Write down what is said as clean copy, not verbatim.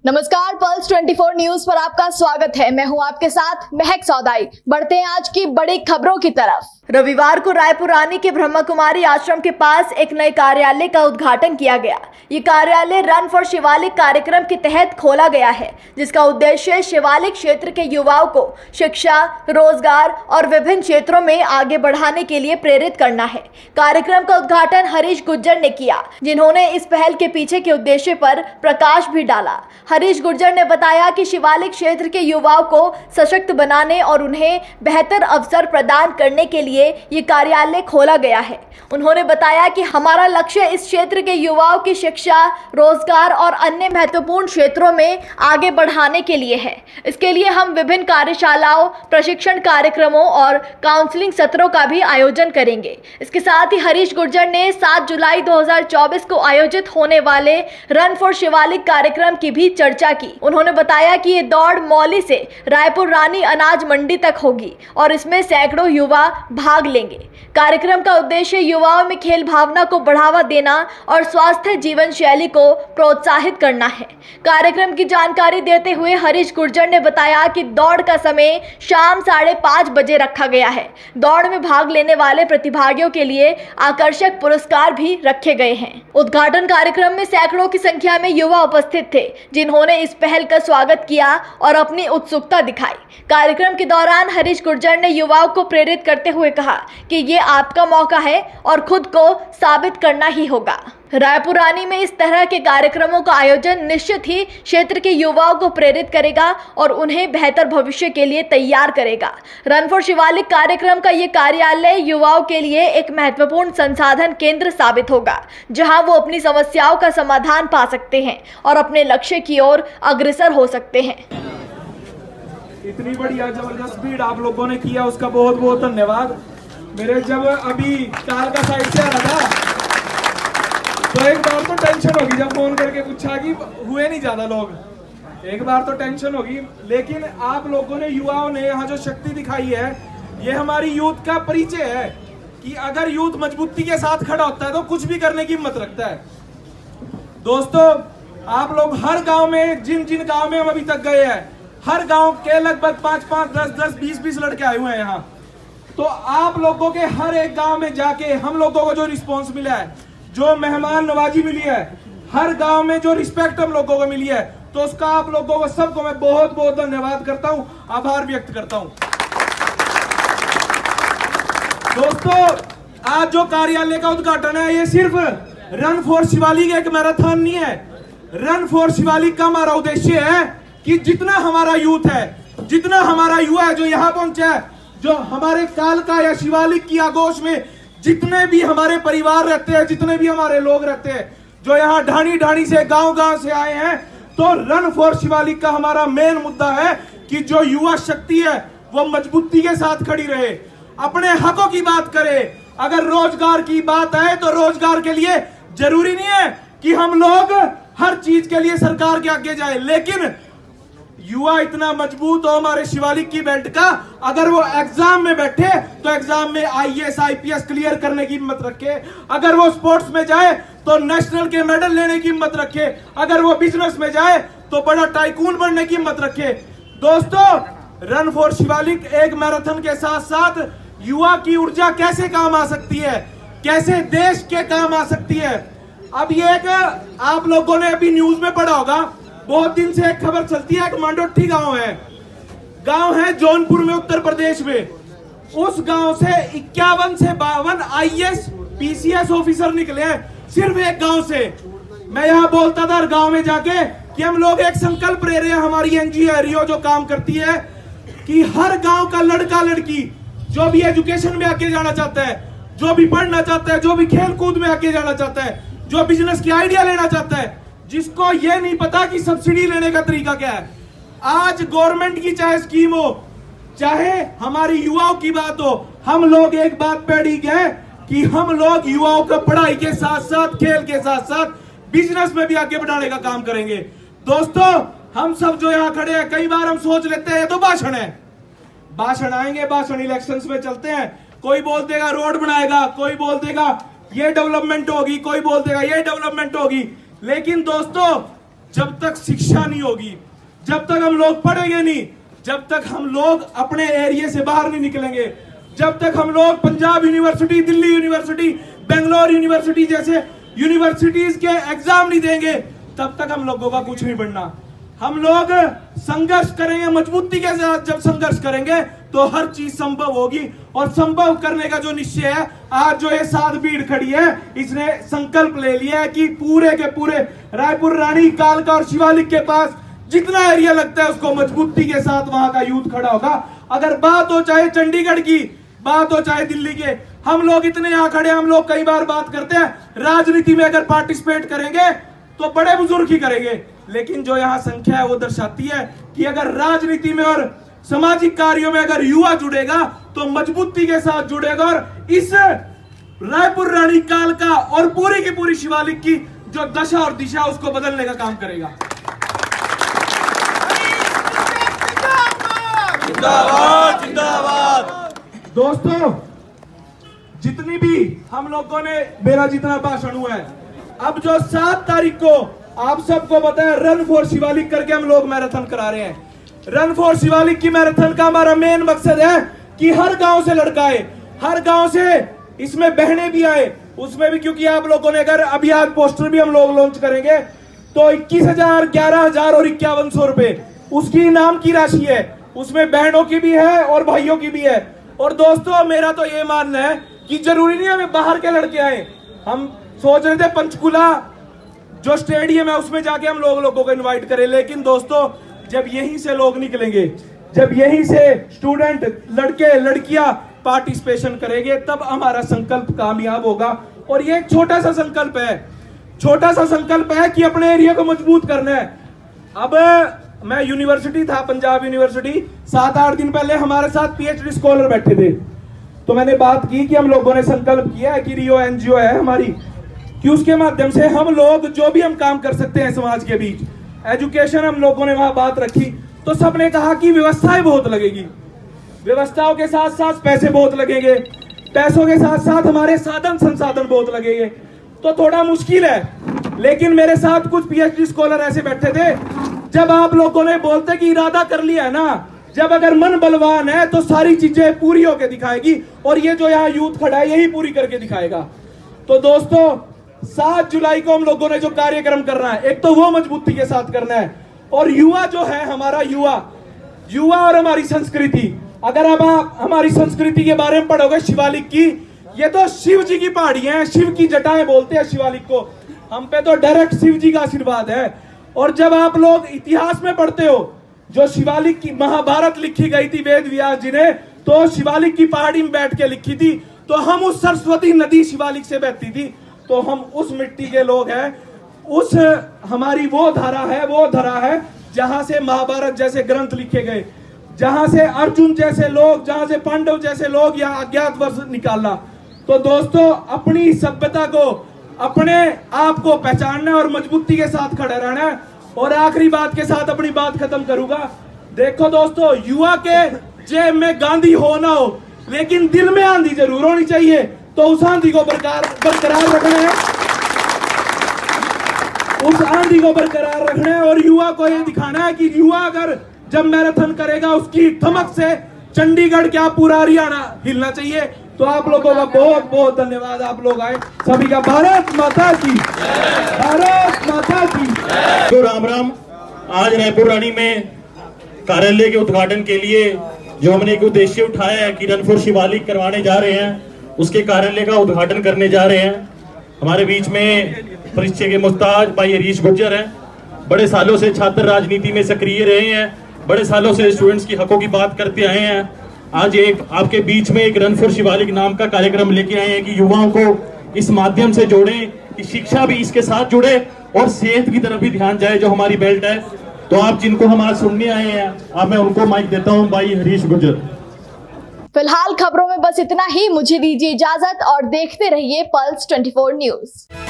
नमस्कार, pulse 24 news पर आपका स्वागत है। मैं हूं आपके साथ महक सौदाई। बढ़ते हैं आज की बड़ी खबरों की तरफ। रविवार को रायपुर रानी के ब्रह्मा कुमारी आश्रम के पास एक नए कार्यालय का उद्घाटन किया गया। ये कार्यालय रन फॉर शिवालिक कार्यक्रम के तहत खोला गया है, जिसका उद्देश्य शिवालिक क्षेत्र के युवाओं को शिक्षा, रोजगार और विभिन्न क्षेत्रों में आगे बढ़ाने के लिए प्रेरित करना है। कार्यक्रम का उद्घाटन हरीश गुर्जर ने किया, जिन्होंने इस पहल के पीछे के उद्देश्य पर प्रकाश भी डाला। हरीश गुर्जर ने बताया कि शिवालिक क्षेत्र के युवाओं को सशक्त बनाने और उन्हें बेहतर अवसर प्रदान करने के लिए ये कार्यालय खोला गया है। उन्होंने बताया कि हमारा लक्ष्य इस क्षेत्र के युवाओं की शिक्षा, रोजगार और अन्य महत्वपूर्ण क्षेत्रों में आगे बढ़ाने के लिए है। इसके लिए हम विभिन्न कार्यशालाओं, प्रशिक्षण कार्यक्रमों और काउंसलिंग सत्रों का भी आयोजन करेंगे। इसके साथ ही हरीश गुर्जर ने 7 जुलाई 2024 को आयोजित होने वाले रन फॉर शिवालिक कार्यक्रम की भी चर्चा की। उन्होंने बताया कि ये दौड़ मौली से रायपुर रानी अनाज मंडी तक होगी और इसमें सैकड़ों युवा भाग लेंगे। कार्यक्रम का उद्देश्य युवाओं में खेल भावना को बढ़ावा देना और स्वास्थ्य जीवन शैली को प्रोत्साहित करना है। कार्यक्रम की जानकारी देते हुए हरीश गुर्जर ने बताया कि दौड़ का समय शाम 5:30 बजे रखा गया है। दौड़ में भाग लेने वाले प्रतिभागियों के लिए आकर्षक पुरस्कार भी रखे गए हैं। उद्घाटन कार्यक्रम में सैकड़ों की संख्या में युवा उपस्थित थे, जिन्होंने इस पहल का स्वागत किया और अपनी उत्सुकता दिखाई। कार्यक्रम के दौरान हरीश गुर्जर ने युवाओं को प्रेरित करते हुए कहा कि ये आपका मौका है और खुद को साबित करना ही होगा। रायपुर रानी में इस तरह के कार्यक्रमों का आयोजन निश्चित ही क्षेत्र के युवाओं को प्रेरित करेगा और उन्हें बेहतर भविष्य के लिए तैयार करेगा। रन फॉर शिवालिक कार्यक्रम का ये कार्यालय युवाओं के लिए एक महत्वपूर्ण संसाधन केंद्र साबित होगा, जहां वो अपनी समस्याओं का समाधान पा सकते हैं और अपने लक्ष्य की ओर अग्रसर हो सकते हैं। इतनी बढ़िया जबरदस्त भीड़ आप लोगों ने किया, उसका बहुत बहुत धन्यवाद। मेरे जब अभी काल का साइड से आ रहा था तो एक बार तो टेंशन होगी जब फोन करके पूछा कि हुए नहीं ज्यादा लोग। एक बार तो टेंशन होगी, लेकिन आप लोगों ने, युवाओं ने यहाँ जो शक्ति दिखाई है, ये हमारी यूथ का परिचय है कि अगर यूथ मजबूती के साथ खड़ा होता है तो कुछ भी करने की हिम्मत रखता है। दोस्तों, आप लोग हर गांव में, जिन जिन गांव में हम अभी तक गए हैं, हर गांव के लगभग 5-5, 10-10, 20-20 लड़के आए हुए हैं यहाँ। तो आप लोगों के हर एक गांव में जाके हम लोगों को जो रिस्पॉन्स मिला है, जो मेहमान नवाजी मिली है, हर गांव में जो रिस्पेक्ट हम लोगों को मिली है, तो उसका आप लोगों को सबको मैं बहुत बहुत धन्यवाद करता हूं, आभार व्यक्त करता हूं। दोस्तों, आज जो कार्यालय का उद्घाटन है, ये सिर्फ रन फॉर शिवालिक एक मैराथन नहीं है। रन फॉर शिवालिक का हमारा उद्देश्य है कि जितना हमारा यूथ है, जितना हमारा युवा है जो यहाँ पहुंचा है, जो हमारे कालका या शिवालिक की आगोश में जितने भी हमारे परिवार रहते हैं, जितने भी हमारे लोग रहते हैं, जो यहाँ ढाणी ढाणी से, गांव गांव से आए हैं, तो रन फॉर शिवालिक का हमारा मेन मुद्दा है कि जो युवा शक्ति है वो मजबूती के साथ खड़ी रहे, अपने हकों की बात करे। अगर रोजगार की बात आए तो रोजगार के लिए जरूरी नहीं है कि हम लोग हर चीज के लिए सरकार के आगे जाए, लेकिन युवा इतना मजबूत हो हमारे शिवालिक की बेल्ट का, अगर वो एग्जाम में बैठे तो एग्जाम में IAS IPS क्लियर करने की हिम्मत रखे, अगर वो स्पोर्ट्स में जाए तो नेशनल के मेडल लेने की हिम्मत रखे, अगर वो बिजनेस में जाए तो बड़ा टाइकून बनने की हिम्मत रखे। दोस्तों, रन फॉर शिवालिक एक मैराथन के साथ साथ युवा की ऊर्जा कैसे काम आ सकती है, कैसे देश के काम आ सकती है। अब ये एक आप लोगों ने अभी न्यूज में पढ़ा होगा, बहुत दिन से एक खबर चलती है, एक मांडोठी गांव है जौनपुर में, उत्तर प्रदेश में। उस गांव से 51 से 52 IAS PCS ऑफिसर निकले हैं, सिर्फ एक गांव से। मैं यहाँ बोलता था हर गांव में जाके कि हम लोग एक संकल्प ले रहे हैं, हमारी NGO है रियो जो काम करती है, कि हर गांव का लड़का लड़की जो भी एजुकेशन में आगे जाना चाहता है, जो भी पढ़ना चाहता है, जो भी खेल कूद में आगे जाना चाहता है, जो बिजनेस की आइडिया लेना चाहता है, जिसको ये नहीं पता कि सब्सिडी लेने का तरीका क्या है, आज गवर्नमेंट की चाहे स्कीम हो, चाहे हमारी युवाओं की बात हो, हम लोग एक बात पे अड़ी गए कि हम लोग युवाओं को पढ़ाई के साथ साथ, खेल के साथ साथ बिजनेस में भी आगे बढ़ाने का काम करेंगे। दोस्तों, हम सब जो यहाँ खड़े हैं, कई बार हम सोच लेते हैं ये तो भाषण है, भाषण आएंगे, भाषण इलेक्शंस में चलते हैं, कोई बोल देगा रोड बनाएगा, कोई बोल देगा ये डेवलपमेंट होगी, कोई बोल देगा ये डेवलपमेंट होगी। लेकिन दोस्तों, जब तक शिक्षा नहीं होगी, जब तक हम लोग पढ़ेंगे नहीं, जब तक हम लोग अपने एरिया से बाहर नहीं निकलेंगे, जब तक हम लोग Punjab university, Delhi university, Bangalore university जैसे यूनिवर्सिटीज के एग्जाम नहीं देंगे, तब तक हम लोगों का कुछ नहीं बनना। हम लोग संघर्ष करेंगे, मजबूती के साथ जब संघर्ष करेंगे तो हर चीज संभव होगी। और संभव करने का जो निश्चय है, आज जो ये सात भीड़ खड़ी है, इसने संकल्प ले लिया है कि पूरे के पूरे रायपुर, रानी, कालका और शिवालिक के पास जितना एरिया लगता है उसको मजबूती के साथ वहां का यूथ खड़ा होगा। अगर बात हो चाहे चंडीगढ़ की, बात हो चाहे दिल्ली के, हम लोग इतने यहां खड़े, हम लोग कई बार बात करते हैं, राजनीति में अगर पार्टिसिपेट करेंगे तो बड़े बुजुर्ग ही करेंगे, लेकिन जो यहाँ संख्या है वो दर्शाती है कि अगर राजनीति में और सामाजिक कार्यों में अगर युवा जुड़ेगा तो मजबूती के साथ जुड़ेगा और इस रायपुर, रानी, कालका और पूरी की पूरी शिवालिक की जो दशा और दिशा उसको बदलने का काम करेगा। जिंदाबाद जिंदाबाद। दोस्तों, जितनी भी हम लोगों ने, मेरा जितना भाषण हुआ है, अब जो 7 तारीख को आप सबको पता है रन फॉर शिवालिक करके हम लोग मैराथन करा रहे हैं। रन फॉर शिवालिक की मैराथन का हमारा मेन मकसद है कि हर गांव से लड़का आए, हर गांव से इसमें बहनें भी आए, उसमें भी, क्योंकि आप लोगों ने अगर अभी आज पोस्टर भी हम लोग लॉन्च करेंगे तो 21,000, 11,000 और 5100 रुपए उसकी इनाम की राशि है, उसमें बहनों की भी है और भाइयों की भी है। और दोस्तों, मेरा तो ये मानना है कि जरूरी नहीं हमें बाहर के लड़के आए, हम सोच रहे थे पंचकुला जो स्टेडियम है उसमें जाके हम लोगों को इनवाइट करें, लेकिन दोस्तों जब यहीं से लोग निकलेंगे, जब यहीं से स्टूडेंट, लड़के लड़कियां पार्टिसिपेशन करेंगे, तब हमारा संकल्प कामयाब होगा। और ये एक छोटा सा संकल्प है, छोटा सा संकल्प है कि अपने एरिया को मजबूत करना है। अब मैं यूनिवर्सिटी था, पंजाब यूनिवर्सिटी, 7-8 दिन पहले हमारे साथ पीएचडी स्कॉलर बैठे थे, तो मैंने बात की कि हम लोगों ने संकल्प किया है कि रियो एनजीओ है हमारी, कि उसके माध्यम से हम लोग जो भी हम काम कर सकते हैं समाज के बीच, एजुकेशन, हम लोगों ने वहां बात रखी तो सबने कहा कि व्यवस्थाएं बहुत लगेगी, व्यवस्थाओं के साथ साथ पैसे बहुत लगेंगे, पैसों के साथ साथ हमारे साधन संसाधन बहुत लगेंगे, तो थोड़ा मुश्किल है। लेकिन मेरे साथ कुछ पीएचडी स्कॉलर ऐसे बैठे थे, जब आप लोगों ने बोलते कि इरादा कर लिया है ना, जब अगर मन बलवान है तो सारी चीजें पूरी होकर दिखाएगी, और ये जो यहाँ यूथ खड़ा है यही पूरी करके दिखाएगा। तो दोस्तों, 7 जुलाई को हम लोगों ने जो कार्यक्रम करना है, एक तो वो मजबूती के साथ करना है, और युवा जो है हमारा, युवा और हमारी संस्कृति, अगर अब आप हमारी संस्कृति के बारे में पढ़ोगे शिवालिक की, ये तो शिव जी की पहाड़ी है, शिव की जटाएं बोलते हैं शिवालिक को, हम पे तो डायरेक्ट शिव जी का आशीर्वाद है। और जब आप लोग इतिहास में पढ़ते हो, जो शिवालिक की महाभारत लिखी गई थी वेद व्यास जी ने, तो शिवालिक की पहाड़ी में बैठ के लिखी थी, तो हम उस सरस्वती नदी शिवालिक से बहती थी, तो हम उस मिट्टी के लोग हैं, उस हमारी वो धरा है जहां से महाभारत जैसे ग्रंथ लिखे गए, जहां से अर्जुन जैसे लोग, जहां से पांडव जैसे लोग यहाँ अज्ञातवास निकाला। तो दोस्तों, अपनी सभ्यता को, अपने आप को पहचानना और मजबूती के साथ खड़े रहना है। और आखिरी बात के साथ अपनी बात खत्म करूंगा। देखो दोस्तों, युवा के जेब में गांधी हो ना हो, लेकिन दिल में आंधी जरूर होनी चाहिए, तो उस आंधी को बरकरार रखना है, उस आंधी को बरकरार रखना है। और युवा को यह दिखाना है कि युवा अगर जब मैराथन करेगा, उसकी धमक से चंडीगढ़ क्या पूरा हरियाणा हिलना चाहिए। तो आप लोगों का बहुत बहुत धन्यवाद, आप लोग आए, सभी का भारत माता की, भारत माता की। तो राम राम। आज रायपुर रानी में कार्यालय के उद्घाटन के लिए जो हमने एक उद्देश्य उठाया है कि रन फॉर शिवालिक करवाने जा रहे हैं, उसके कार्यालय का उद्घाटन करने जा रहे हैं। हमारे बीच में परिचय के मुस्ताज भाई हरीश गुर्जर हैं, बड़े सालों से छात्र राजनीति में सक्रिय रहे हैं, बड़े सालों से स्टूडेंट्स की हकों की बात करते आए हैं। आज एक आपके बीच में एक रन फॉर शिवालिक नाम का कार्यक्रम लेके आए हैं कि युवाओं को इस माध्यम से जोड़ें, कि शिक्षा भी इसके साथ जुड़े और सेहत की तरफ भी ध्यान जाए, जो हमारी बेल्ट है। तो आप जिनको हम आज सुनने आए हैं, अब मैं उनको माइक देता हूं, भाई हरीश गुर्जर। फिलहाल खबरों में बस इतना ही, मुझे दीजिए इजाजत और देखते रहिए पल्स 24 न्यूज।